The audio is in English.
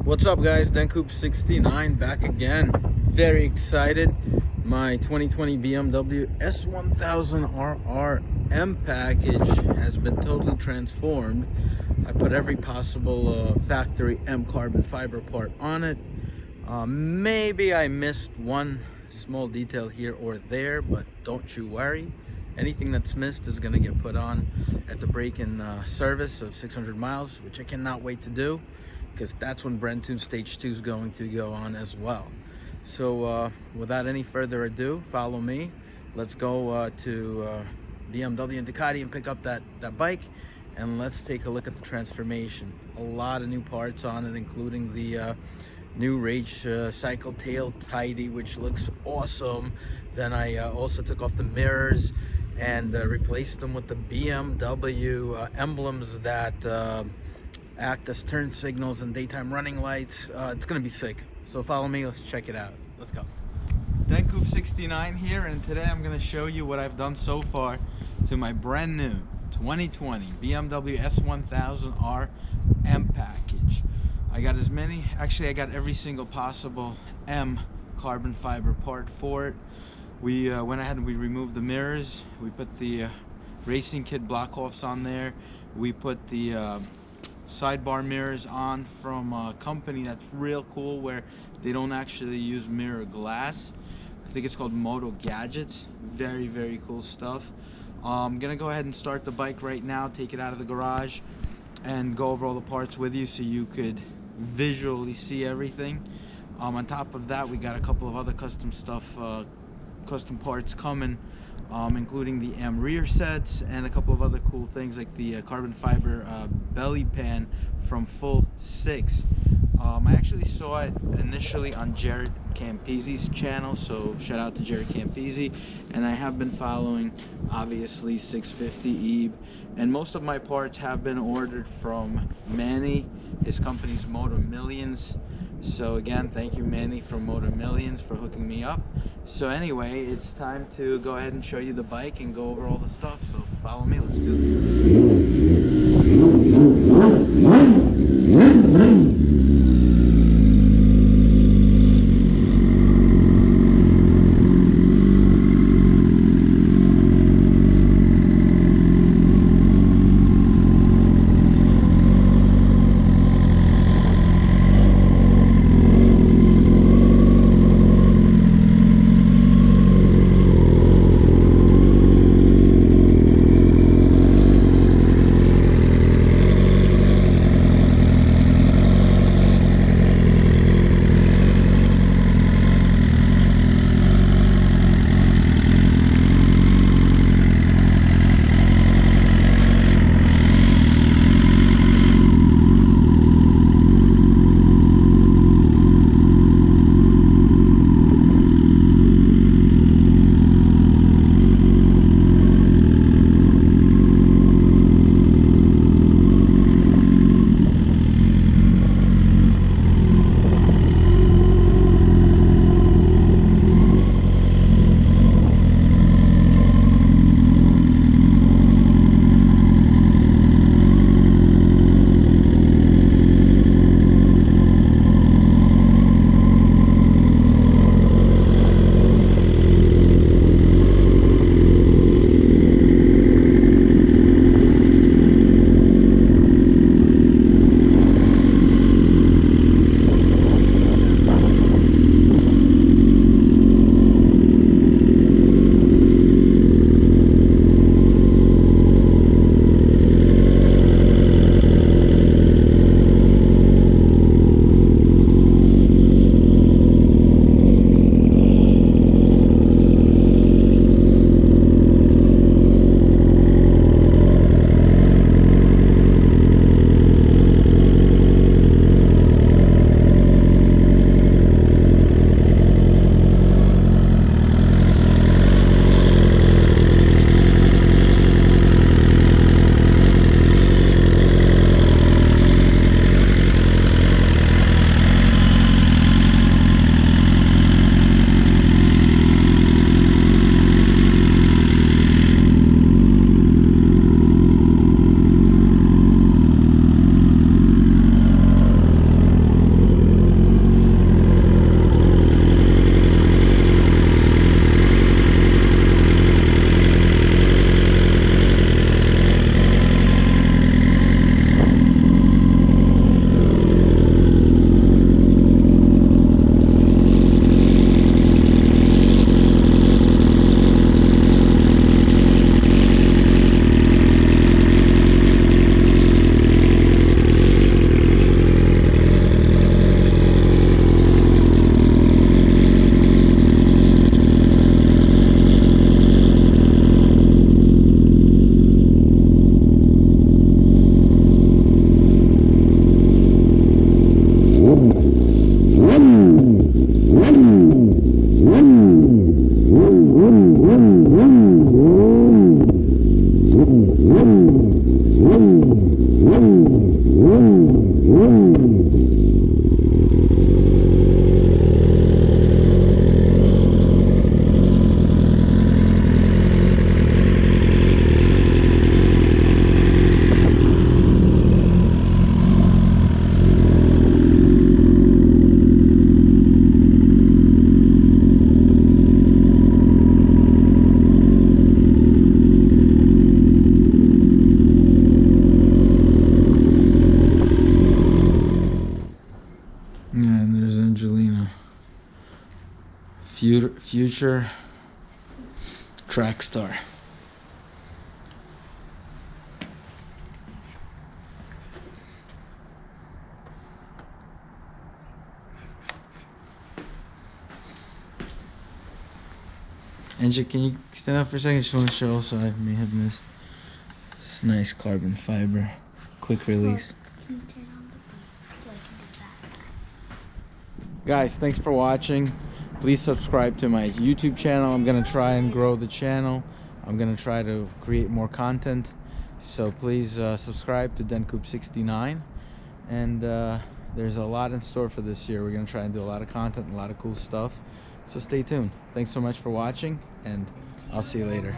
What's up, guys? Dencoop69 back again. Very excited. My 2020 BMW S1000RR M package has been totally transformed. I put every possible factory M carbon fiber part on it. Maybe I missed one small detail here or there, but don't you worry. Anything that's missed is going to get put on at the break-in service of 600 miles, which I cannot wait to do, because that's when Brentune Stage 2 is going to go on as well. So without any further ado, follow me. Let's go to BMW and Ducati and pick up that bike, and let's take a look at the transformation. A lot of new parts on it, including the new Rage Cycle Tail Tidy, which looks awesome. Then I also took off the mirrors and replaced them with the BMW emblems that act as turn signals and daytime running lights. It's gonna be sick. So follow me, let's check it out. Let's go. Dencoop69 here, and today I'm gonna show you what I've done so far to my brand new 2020 BMW S1000R M package. I got as many, actually I got every single possible M carbon fiber part for it. We went ahead and we removed the mirrors. We put the racing kit block offs on there. We put the sidebar mirrors on from a company that's real cool, where they don't actually use mirror glass. I think it's called Moto Gadgets. Very, very cool stuff. I'm gonna go ahead and start the bike right now, take it out of the garage, and go over all the parts with you so you could visually see everything. On top of that, we got a couple of other custom stuff, custom parts coming, including the M rear sets and a couple of other cool things like the carbon fiber belly pan from Full 6. I actually saw it initially on Jared Campisi's channel, so shout out to Jared Campisi. And I have been following, obviously, 650 Ebe, and most of my parts have been ordered from Manny, his company's Motor Millions. So again, thank you, Manny, from Motor Millions, for hooking me up. So anyway, it's time to go ahead and show you the bike and go over all the stuff. So follow me, let's do this. Yeah, and there's Angelina. Future track star. Angie, can you stand up for a second? Just want to show, so I may have missed. This nice carbon fiber, quick release. Can you turn on the light so I can do that? Guys, thanks for watching. Please subscribe to my YouTube channel. I'm gonna try and grow the channel. I'm gonna try to create more content. So please subscribe to Dencoop69. And there's a lot in store for this year. We're gonna try and do a lot of content, a lot of cool stuff. So stay tuned. Thanks so much for watching, and I'll see you later.